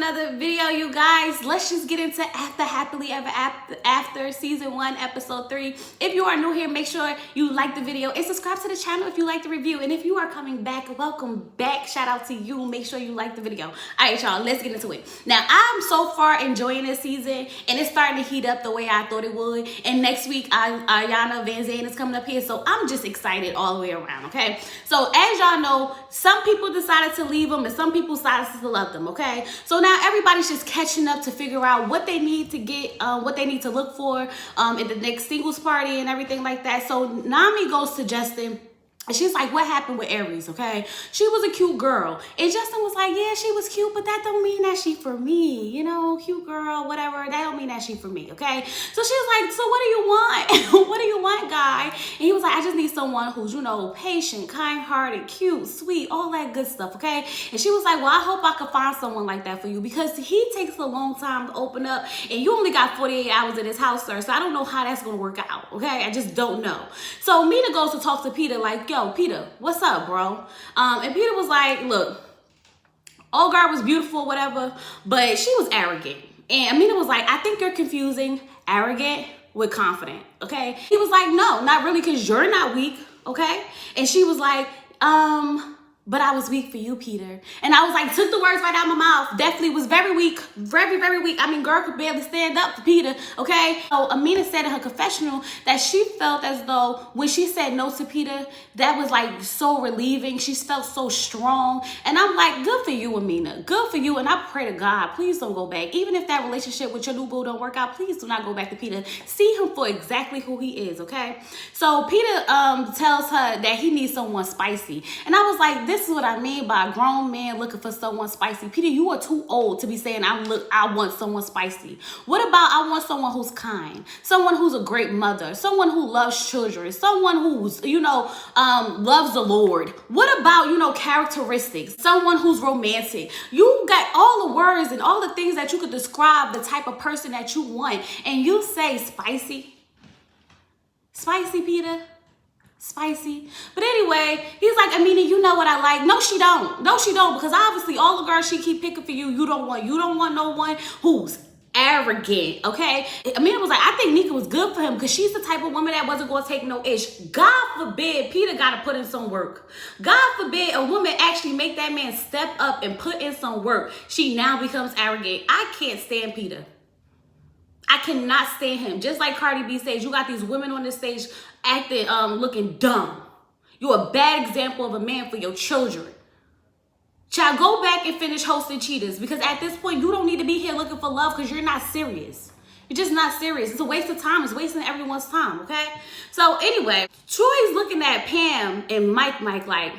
another video, you guys. Let's just get into Happily Ever After Season 1, Episode 3. If you are new here, make sure you like the video and subscribe to the channel if you like the review. And if you are coming back, welcome back. Shout out to you. Make sure you like the video. All right, y'all, let's get into it. Now, I'm so far enjoying this season, and it's starting to heat up the way I thought it would. And next week, Ayana Van Zandt is coming up here, so I'm just excited all the way around, okay? So, as y'all know, some people decided to leave them, and some people decided to love them, okay? So now everybody's just catching up to figure out what they need to get, what they need to look for at the next singles party and everything like that. So Nami goes to Justin. And she's like, what happened with Aries, okay? She was a cute girl. And Justin was like, yeah, she was cute, but that don't mean that she for me. You know, cute girl, whatever. That don't mean that she for me, okay? So she was like, so what do you want? What do you want, guy? And he was like, I just need someone who's, you know, patient, kind-hearted, cute, sweet, all that good stuff, okay? And she was like, well, I hope I can find someone like that for you because he takes a long time to open up and you only got 48 hours in his house, sir. So I don't know how that's going to work out, okay? I just don't know. So Mina goes to talk to Peter like, yo, Peter, what's up, bro? And Peter was like, look, old girl was beautiful, whatever, but she was arrogant. And Amina was like, I think you're confusing arrogant with confident, okay? He was like, no, not really, because you're not weak, okay? And she was like, but I was weak for you, Peter. And I was like, took the words right out of my mouth. Definitely was very weak. Very, very weak. I mean, girl could barely stand up for Peter, okay? So Amina said in her confessional that she felt as though when she said no to Peter, that was like so relieving. She felt so strong. And I'm like, good for you, Amina. Good for you. And I pray to God, please don't go back. Even if that relationship with your new boo don't work out, please do not go back to Peter. See him for exactly who he is, okay? So Peter tells her that he needs someone spicy. And I was like, this is what I mean by a grown man looking for someone spicy. Peter, you are too old to be saying I want someone spicy. What about I want someone who's kind, someone who's a great mother, someone who loves children, someone who's, you know, loves the Lord. What about, you know, characteristics, someone who's romantic? You got all the words and all the things that you could describe the type of person that you want, and you say spicy. Spicy, Peter. Spicy. But anyway, he's like, Amina, you know what I like. No, she don't. No, she don't. Because obviously all the girls she keep picking for you, you don't want no one who's arrogant, okay? Amina was like, I think Nika was good for him because she's the type of woman that wasn't going to take no ish. God forbid Peter got to put in some work. God forbid a woman actually make that man step up and put in some work. She now becomes arrogant. I can't stand Peter. I cannot stand him. Just like Cardi B says, you got these women on this stage acting, looking dumb. You're a bad example of a man for your children. Child, go back and finish hosting Cheetahs because at this point, you don't need to be here looking for love because you're not serious. You're just not serious. It's a waste of time. It's wasting everyone's time, okay? So anyway, Troy's looking at Pam and Mike like,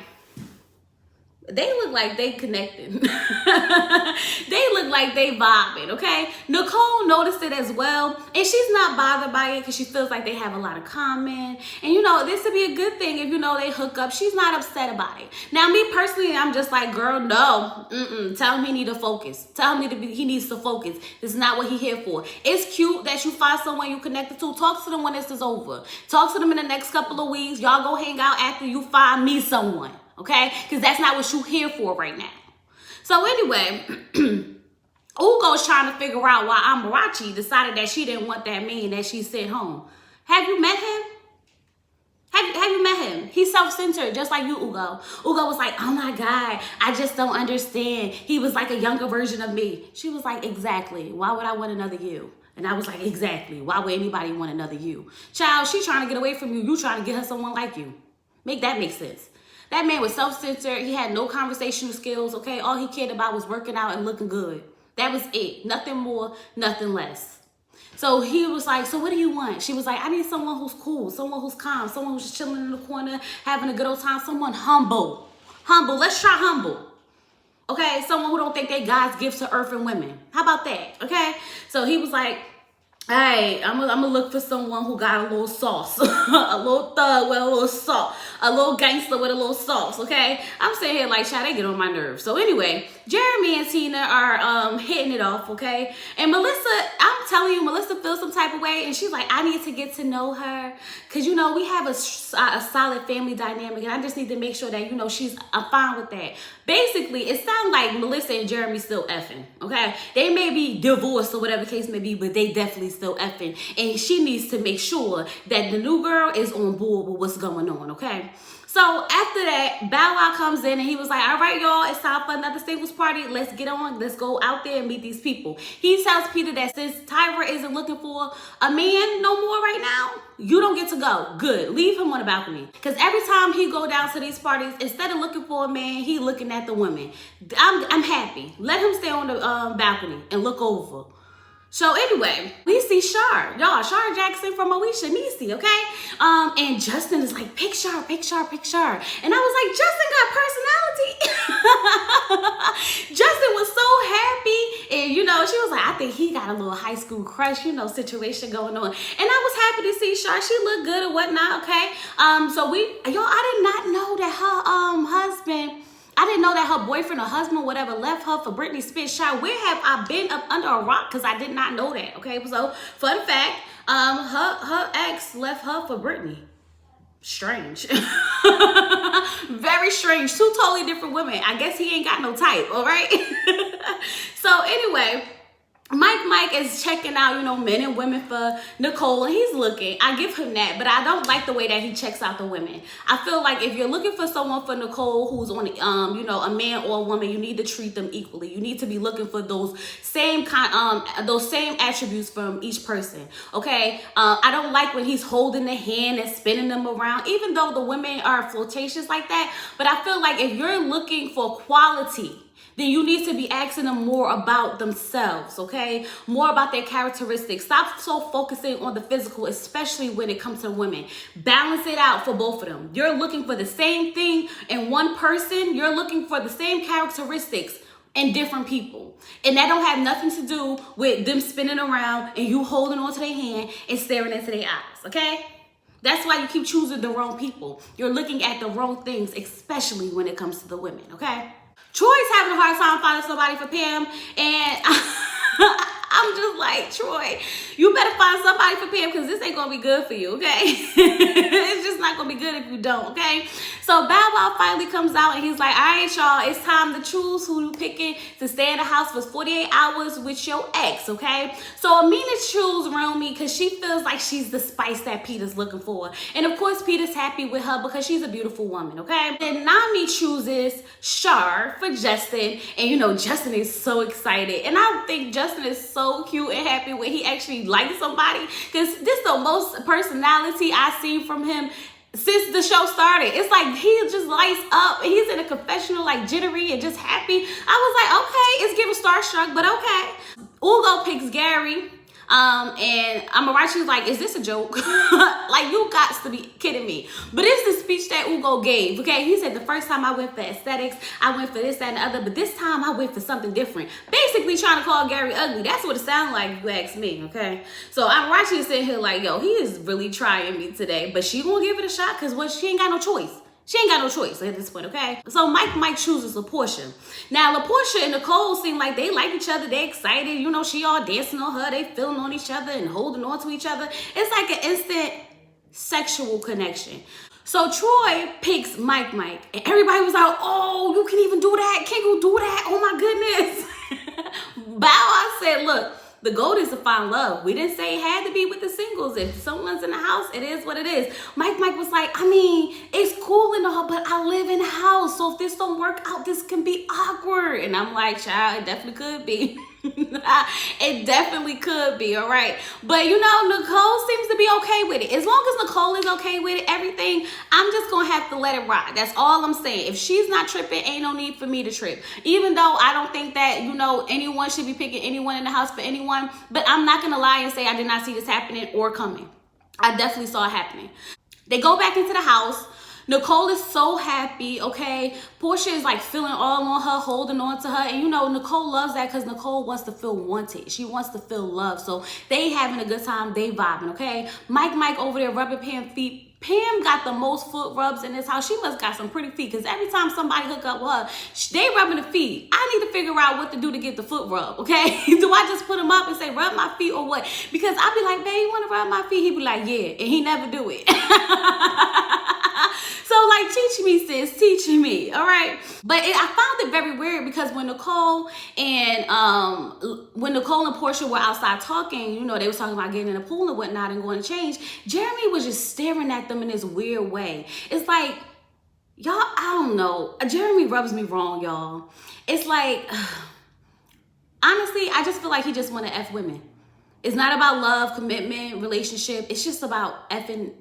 they look like they connected. They look like they vibing, okay? Nicole noticed it as well, and she's not bothered by it because she feels like they have a lot of common. And, you know, this would be a good thing if, you know, they hook up. She's not upset about it. Now, me personally, I'm just like, girl, no. Tell him he need to focus. Tell him he needs to focus. This is not what he here for. It's cute that you find someone you connected to. Talk to them when this is over. Talk to them in the next couple of weeks. Y'all go hang out after you find me someone. Okay? Because that's not what you're here for right now. So anyway, Ugo's trying to figure out why Amarachi decided that she didn't want that man that she sent home. Have you met him? Have you met him? He's self-centered, just like you, Ugo. Ugo was like, oh my God, I just don't understand. He was like a younger version of me. She was like, exactly. Why would I want another you? And I was like, exactly. Why would anybody want another you? Child, she trying to get away from you. You trying to get her someone like you. Make that make sense. That man was self-centered. He had no conversational skills, okay? All he cared about was working out and looking good. That was it. Nothing more, nothing less. So he was like, so what do you want? She was like, I need someone who's cool, someone who's calm, someone who's just chilling in the corner, having a good old time, someone humble. Humble. Let's try humble. Okay? Someone who don't think they God's gifts to earth and women. How about that? Okay? So he was like, Hey, I'm gonna look for someone who got a little sauce, a little thug with a little salt, a little gangster with a little sauce. Okay, I'm sitting here like, child, they get on my nerves. So anyway, Jeremy and Tina are hitting it off. Okay, and Melissa, I'm telling you, Melissa feels some type of way, and she's like, I need to get to know her, cause you know we have a solid family dynamic, and I just need to make sure that you know she's fine with that. Basically, it sounds like Melissa and Jeremy still effing. Okay, they may be divorced or whatever the case may be, but they definitely still effing, and she needs to make sure that the new girl is on board with what's going on. Okay, so after that, Bow Wow comes in and he was like, all right, y'all, it's time for another singles party. Let's get on. Let's go out there and meet these people. He tells Peter that since Tyra isn't looking for a man no more right now, you don't get to go. Good. Leave him on the balcony. Because every time he go down to these parties, instead of looking for a man, he looking at the women. I'm happy. Let him stay on the balcony and look over. So anyway, we see Shar. Y'all, Shar Jackson from Moesha Nisi, okay? And Justin is like, pick Shar, pick Shar, pick Shar. And I was like, Justin got personality. Justin was so happy. And, you know, she was like, I think he got a little high school crush, you know, situation going on. And I was happy to see Shar. She looked good and whatnot, okay? So I did not know that her I didn't know that her boyfriend or husband, whatever, left her for Britney Spears. Child, where have I been up under a rock? Because I did not know that, okay? So, fun fact, her ex left her for Britney. Strange. Very strange. Two totally different women. I guess he ain't got no type, all right? So, anyway, Mike is checking out, you know, men and women for Nicole, and he's looking. I give him that, but I don't like the way that he checks out the women. I feel like if you're looking for someone for Nicole who's on, you know, a man or a woman, you need to treat them equally. You need to be looking for those same attributes from each person. Okay, I don't like when he's holding the hand and spinning them around, even though the women are flirtatious like that. But I feel like if you're looking for quality, then you need to be asking them more about themselves, okay? More about their characteristics. Stop so focusing on the physical, especially when it comes to women. Balance it out for both of them. You're looking for the same thing in one person. You're looking for the same characteristics in different people. And that don't have nothing to do with them spinning around and you holding onto their hand and staring into their eyes, okay? That's why you keep choosing the wrong people. You're looking at the wrong things, especially when it comes to the women, okay? Troy's having a hard time finding somebody for Pam, and I'm just like, Troy, you better find somebody for Pam because this ain't going to be good for you, okay? It's just not going to be good if you don't, okay? So Bow Wow finally comes out and he's like, all right, y'all, it's time to choose who you picking to stay in the house for 48 hours with your ex, okay? So Amina chooses Romy because she feels like she's the spice that Peter's looking for. And of course, Peter's happy with her because she's a beautiful woman, okay? Then Nami chooses Shar for Justin. And you know, Justin is so excited. And I think Justin is so cute and happy when he actually likes somebody, because this is the most personality I've seen from him since the show started. It's like he just lights up and he's in a confessional like jittery and just happy. I was like, okay, it's giving starstruck, but okay. Ugo picks Gary. And Amarachi's like, is this a joke? Like, you got to be kidding me. But it's the speech that Ugo gave, okay? He said, the first time I went for aesthetics, I went for this, that, and the other, but this time I went for something different. Basically trying to call Gary ugly. That's what it sounded like, if you ask me, okay? So Amarachi is sitting here like, yo, he is really trying me today, but she gonna give it a shot because she ain't got no choice. She ain't got no choice at this point, okay? So Mike chooses LaPortia. Now, LaPortia and Nicole seem like they like each other. They excited. You know, she all dancing on her. They feeling on each other and holding on to each other. It's like an instant sexual connection. So Troy picks Mike. And everybody was like, oh, you can even do that? Can you do that? Oh, my goodness. Bow Wow said, look, the goal is to find love. We didn't say it had to be with the singles. If someone's in the house, it is what it is. Mike was like, I mean, it's cool in the house, but I live in the house. So if this don't work out, this can be awkward. And I'm like, child, it definitely could be. It definitely could be, all right? But you know, Nicole seems to be okay with it. As long as Nicole is okay with it, everything, I'm just gonna have to let it ride. That's all I'm saying. If she's not tripping, ain't no need for me to trip. Even though I don't think that, you know, anyone should be picking anyone in the house for anyone, but I'm not gonna lie and say I did not see this happening or coming. I definitely saw it happening. They go back into the house. Nicole is so happy, okay? Portia is like feeling all on her, holding on to her. And you know, Nicole loves that because Nicole wants to feel wanted. She wants to feel loved. So they having a good time, they vibing, okay? Mike over there rubbing Pam's feet. Pam got the most foot rubs in this house. She must got some pretty feet because every time somebody hook up with her, they rubbing the feet. I need to figure out what to do to get the foot rub, okay? Do I just put him up and say, rub my feet or what? Because I be like, babe, you want to rub my feet? He be like, yeah, and he never do it. So like, teach me, sis, teach me, all right? But I found it very weird because when Nicole and Portia were outside talking, you know, they was talking about getting in the pool and whatnot and going to change. Jeremy was just staring at them in this weird way. It's like, y'all, I don't know. Jeremy rubs me wrong, y'all. It's like, honestly, I just feel like he just want to F women. It's not about love, commitment, relationship. It's just about effing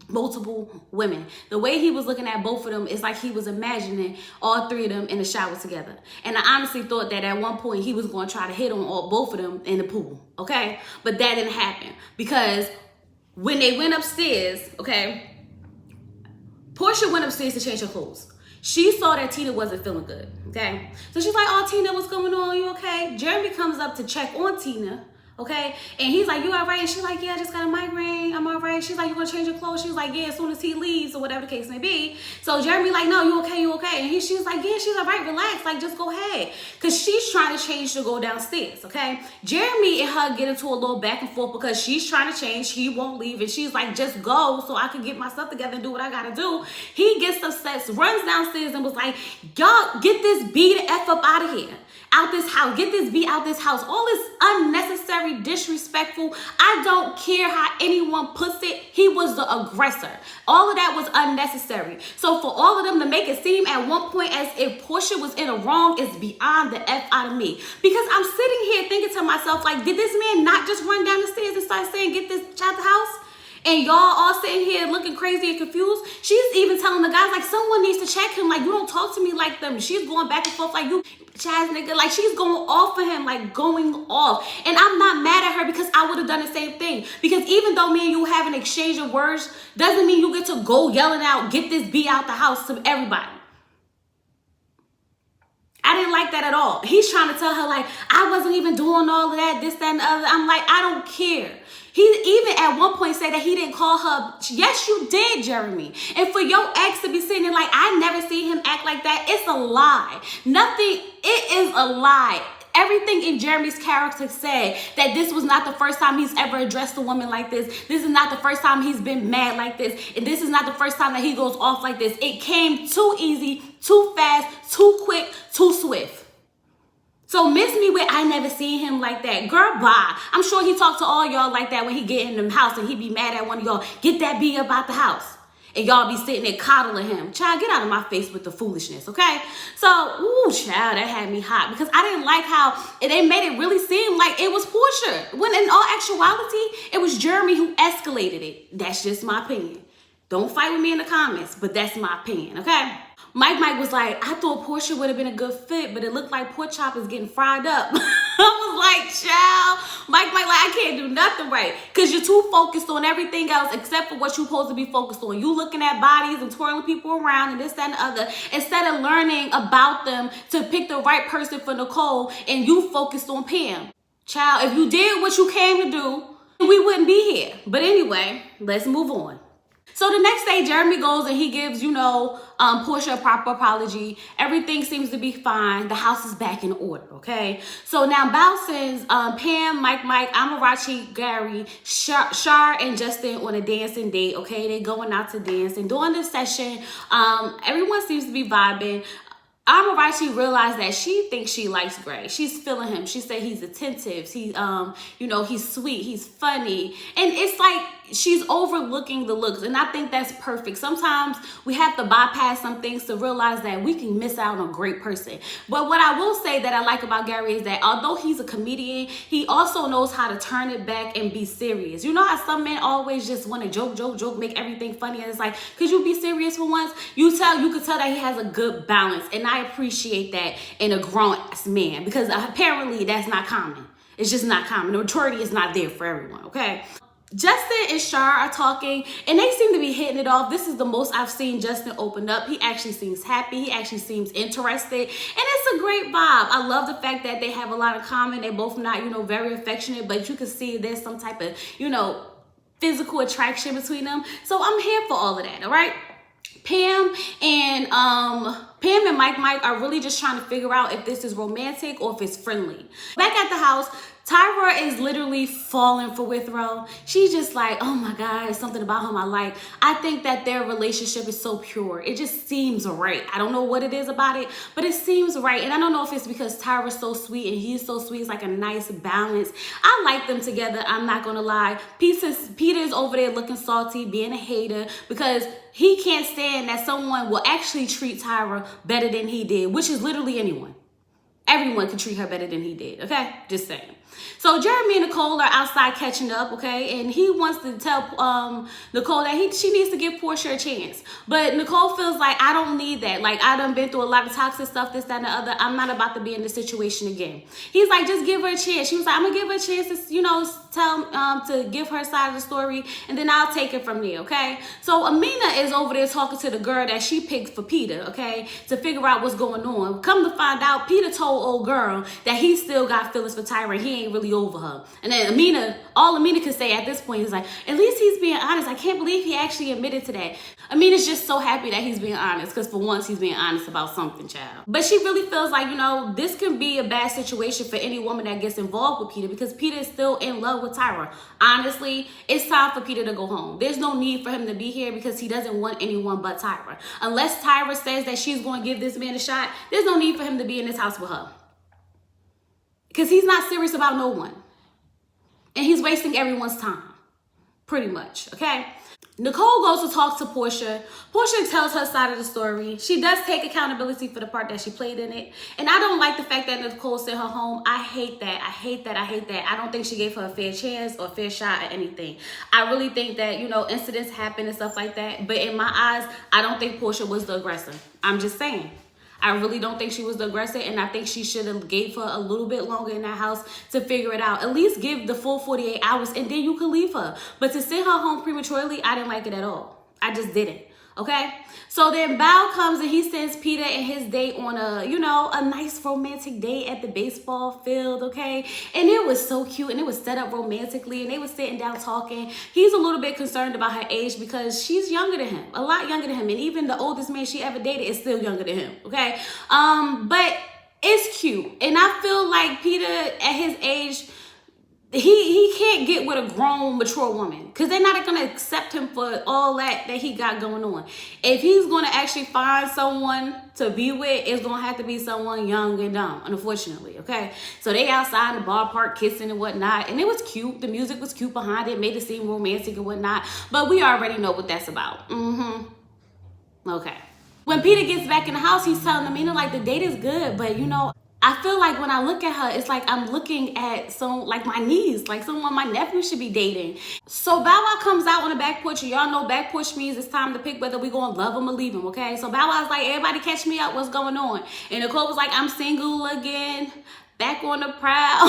multiple women. The way he was looking at both of them is like he was imagining all three of them in the shower together. And I honestly thought that at one point he was going to try to hit on both of them in the pool, okay? But that didn't happen because when they went upstairs, okay, Portia went upstairs to change her clothes. She saw that Tina wasn't feeling good, okay? So she's like, oh, Tina, what's going on? You okay? Jeremy comes up to check on Tina, okay? And he's like, you all right? And she's like, yeah, I just got a migraine. I'm all right. She's like, you gonna change your clothes? She's like, yeah, as soon as he leaves or whatever the case may be. So Jeremy like, no, you okay? You okay? And she's like, yeah, she's all right. Relax. Like, just go ahead. Because she's trying to change to go downstairs, okay? Jeremy and her get into a little back and forth because she's trying to change. He won't leave. And she's like, just go so I can get my stuff together and do what I gotta do. He gets upset, runs downstairs and was like, y'all get this B the F up out of here. Out this house. Get this B out this house. All this unnecessary, disrespectful. I don't care how anyone puts it. He was the aggressor. All of that was unnecessary. So for all of them to make it seem at one point as if Portia was in a wrong is beyond the F out of me. Because I'm sitting here thinking to myself, like, did this man not just run down the stairs and start saying, get this child the house? And y'all all sitting here looking crazy and confused. She's even telling the guys, like, someone needs to check him. Like, you don't talk to me like them. She's going back and forth like, you Chaz nigga. Like, she's going off for him, like, going off. And I'm not mad at her because I would have done the same thing. Because even though me and you have an exchange of words, doesn't mean you get to go yelling out, get this B out the house to everybody. I didn't like that at all. He's trying to tell her, like, I wasn't even doing all of that, this, that, and the other. I'm like, I don't care. He even at one point said that he didn't call her. Yes, you did, Jeremy. And for your ex to be sitting there like, I never see him act like that, it's a lie. Nothing, it is a lie. Everything in Jeremy's character said that this was not the first time he's ever addressed a woman like this. This is not the first time he's been mad like this. And this is not the first time that he goes off like this. It came too easy, too fast, too quick, too swift. So miss me with I never seen him like that. Girl, bye. I'm sure he talked to all y'all like that when he get in the house and he be mad at one of y'all. Get that B up out the house. And y'all be sitting there coddling him. Child, get out of my face with the foolishness, okay? So, ooh, child, that had me hot. Because I didn't like how they made it really seem like it was Portia. When in all actuality, it was Jeremy who escalated it. That's just my opinion. Don't fight with me in the comments, but that's my opinion, okay? Mike was like, I thought Portia would have been a good fit, but it looked like pork chop is getting fried up. I was like, child. Mike, like, I can't do nothing right. Because you're too focused on everything else except for what you're supposed to be focused on. You looking at bodies and twirling people around and this, that, and the other. Instead of learning about them to pick the right person for Nicole, and you focused on Pam. Child, if you did what you came to do, we wouldn't be here. But anyway, let's move on. So the next day, Jeremy goes and he gives, Portia a proper apology. Everything seems to be fine. The house is back in order, okay? So now Bao sends Pam, Mike, Amarachi, Gary, Shar, and Justin on a dancing date, okay? They going out to dance. And during this session, everyone seems to be vibing. Amarachi realized that she thinks she likes Gray. She's feeling him. She said he's attentive. He's sweet. He's funny. And it's like she's overlooking the looks. And I think that's perfect. Sometimes we have to bypass some things to realize that we can miss out on a great person. But what I will say that I like about Gary is that although he's a comedian, he also knows how to turn it back and be serious. You know how some men always just want to joke, make everything funny. And it's like, could you be serious for once? You could tell that he has a good balance. And I appreciate that in a grown-ass man because apparently that's not common. It's just not common. The maturity is not there for everyone, okay? Justin and Shar are talking and they seem to be hitting it off. This is the most I've seen Justin open up. He actually seems happy. He actually seems interested. And it's a great vibe. I love the fact that they have a lot in common. They're both not, very affectionate, but you can see there's some type of, physical attraction between them. So I'm here for all of that, all right? Pam and Mike are really just trying to figure out if this is romantic or if it's friendly. Back at the house, Tyra is literally falling for Withrow. She's just like, oh my God, it's something about him I like. I think that their relationship is so pure. It just seems right. I don't know what it is about it, but it seems right. And I don't know if it's because Tyra's so sweet and he's so sweet. It's like a nice balance. I like them together. I'm not going to lie. Peter's over there looking salty, being a hater because he can't stand that someone will actually treat Tyra better than he did, which is literally anyone. Everyone can treat her better than he did, okay? Just saying. So Jeremy and Nicole are outside catching up, okay? And he wants to tell Nicole that she needs to give Portia a chance. But Nicole feels like, I don't need that. Like, I done been through a lot of toxic stuff, this, that, and the other. I'm not about to be in this situation again. He's like, just give her a chance. She was like, I'm going to give her a chance to, to give her side of the story, and then I'll take it from there, okay? So Amina is over there talking to the girl that she picked for Peter, okay, to figure out what's going on. Come to find out, Peter told old girl that he still got feelings for Tyra. He ain't really over her. And then all Amina could say at this point is like, at least he's being honest. I can't believe he actually admitted to that. Amina's just so happy that he's being honest because for once he's being honest about something, child. But she really feels like, this can be a bad situation for any woman that gets involved with Peter because Peter is still in love with Tyra. Honestly, it's time for Peter to go home. There's no need for him to be here because he doesn't want anyone but Tyra. Unless Tyra says that she's going to give this man a shot, there's no need for him to be in this house with her. Because he's not serious about no one. And he's wasting everyone's time. Pretty much, okay? Nicole goes to talk to Portia. Portia tells her side of the story. She does take accountability for the part that she played in it. And I don't like the fact that Nicole sent her home. I hate that. I hate that. I hate that. I don't think she gave her a fair chance or a fair shot at anything. I really think that, incidents happen and stuff like that. But in my eyes, I don't think Portia was the aggressor. I'm just saying. I really don't think she was the aggressor, and I think she should have gave her a little bit longer in that house to figure it out. At least give the full 48 hours, and then you could leave her. But to send her home prematurely, I didn't like it at all. I just didn't. Okay? So then Bao comes and he sends Peter and his date on a nice romantic date at the baseball field, okay? And it was so cute and it was set up romantically and they were sitting down talking. He's a little bit concerned about her age because she's younger than him, a lot younger than him. And even the oldest man she ever dated is still younger than him, okay? But it's cute. And I feel like Peter at his age, he can't get with a grown, mature woman because they're not going to accept him for all that he got going on. If he's going to actually find someone to be with, it's going to have to be someone young and dumb, unfortunately, okay? So they outside in the ballpark kissing and whatnot, and it was cute. The music was cute behind it, made it seem romantic and whatnot, but we already know what that's about. Okay. When Peter gets back in the house, he's telling Amina, like, the date is good, but, I feel like when I look at her, it's like I'm looking at my niece, like someone my nephew should be dating. So Bow Wow comes out on the back porch, and y'all know back porch means it's time to pick whether we gonna love him or leave him, okay? So Bow Wow's like, everybody catch me up, what's going on? And Nicole was like, I'm single again, back on the prowl.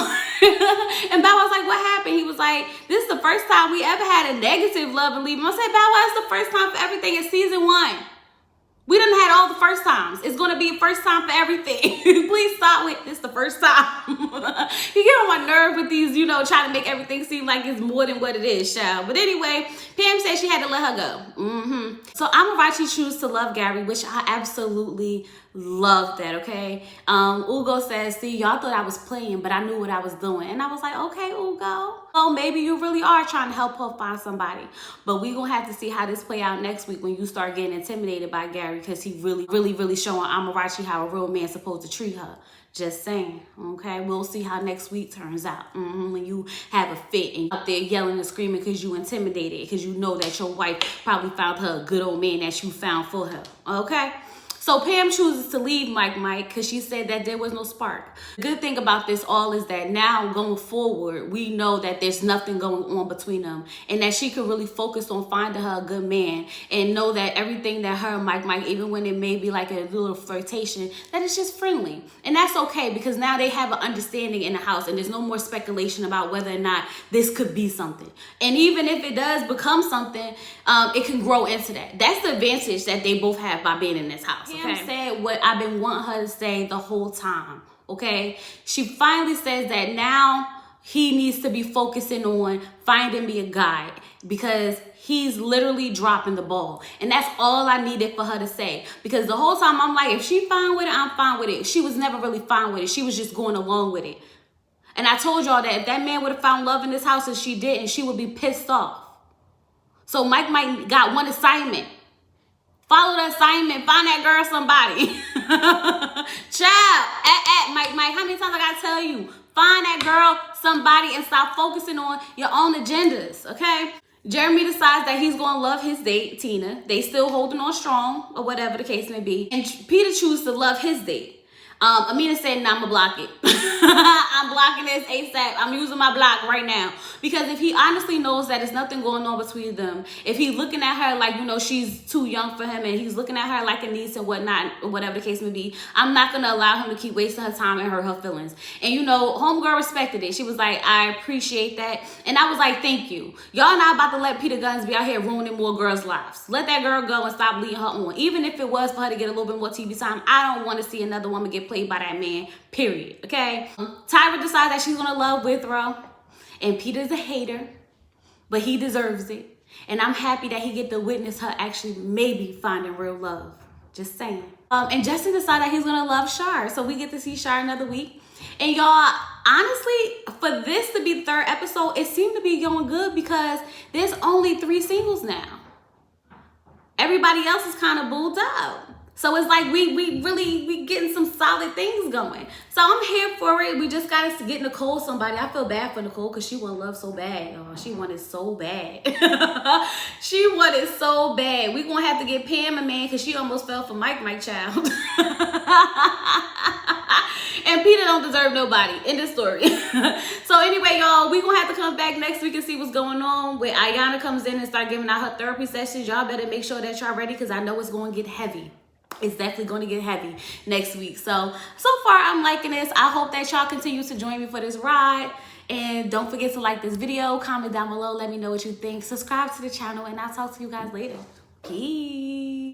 And Bow Wow's like, what happened? He was like, this is the first time we ever had a negative love and leave him. I said, Bow Wow, it's the first time for everything. It's season 1. We done had all the first times. It's going to be a first time for everything. Please stop with this the first time. You get on my nerve with these, trying to make everything seem like it's more than what it is, child. But anyway, Pam said she had to let her go. So Amarachi Chooses To Love Gary, which I absolutely love that, okay? Ugo says, see, y'all thought I was playing, but I knew what I was doing. And I was like, okay, Ugo. Well, maybe you really are trying to help her find somebody. But we're going to have to see how this play out next week when you start getting intimidated by Gary because he really showing Amarachi how a real man's supposed to treat her. Just saying, okay? We'll see how next week turns out. When you have a fit and up there yelling and screaming because you intimidated, because you know that your wife probably found her a good old man that you found for her, okay? So Pam chooses to leave Mike because she said that there was no spark. The good thing about this all is that now going forward, we know that there's nothing going on between them and that she could really focus on finding her a good man and know that everything that her and Mike, even when it may be like a little flirtation, that it's just friendly. And that's okay because now they have an understanding in the house and there's no more speculation about whether or not this could be something. And even if it does become something, it can grow into that. That's the advantage that they both have by being in this house. Pam said what I've been wanting her to say the whole time, okay? She finally says that now he needs to be focusing on finding me a guy because he's literally dropping the ball. And that's all I needed for her to say. Because the whole time I'm like, if she fine with it, I'm fine with it. She was never really fine with it. She was just going along with it. And I told y'all that if that man would have found love in this house and she didn't, she would be pissed off. So Mike got one assignment. Follow the assignment. Find that girl somebody. Child. Mike, how many times I gotta tell you? Find that girl somebody and stop focusing on your own agendas, okay? Jeremy decides that he's gonna love his date, Tina. They still holding on strong or whatever the case may be. And Peter chooses to love his date. Amina said, nah, I'ma block it. I'm blocking this ASAP. I'm using my block right now. Because if he honestly knows that there's nothing going on between them, if he's looking at her like, you know, she's too young for him and he's looking at her like a niece and whatnot, whatever the case may be, I'm not going to allow him to keep wasting her time and hurt her feelings. And, you know, homegirl respected it. She was like, I appreciate that. And I was like, thank you. Y'all not about to let Peter Guns be out here ruining more girls' lives. Let that girl go and stop leading her on. Even if it was for her to get a little bit more TV time, I don't want to see another woman get played by that man, period. Okay? Tyra decides that she's gonna love Withrow, and Peter's a hater, but he deserves it. And I'm happy that he get to witness her actually maybe finding real love. Just saying. And Justin decided that he's gonna love Shar, so we get to see Shar another week. And y'all, honestly, for this to be the third episode, it seemed to be going good because there's only 3 singles now. Everybody else is kind of bulled up. So it's like we getting some solid things going. So I'm here for it. We just got to get Nicole somebody. I feel bad for Nicole because she wanted love so bad, y'all. She wanted so bad. She wanted so bad. We gonna have to get Pam a man because she almost fell for Mike child. And Peter don't deserve nobody in this story. So anyway, y'all, we gonna have to come back next week and see what's going on. When Ayana comes in and start giving out her therapy sessions, y'all better make sure that y'all ready because I know it's gonna get heavy. It's definitely going to get heavy next week. So far, I'm liking this. I hope that y'all continue to join me for this ride. And don't forget to like this video, comment down below, let me know what you think. Subscribe to the channel, and I'll talk to you guys later. Peace.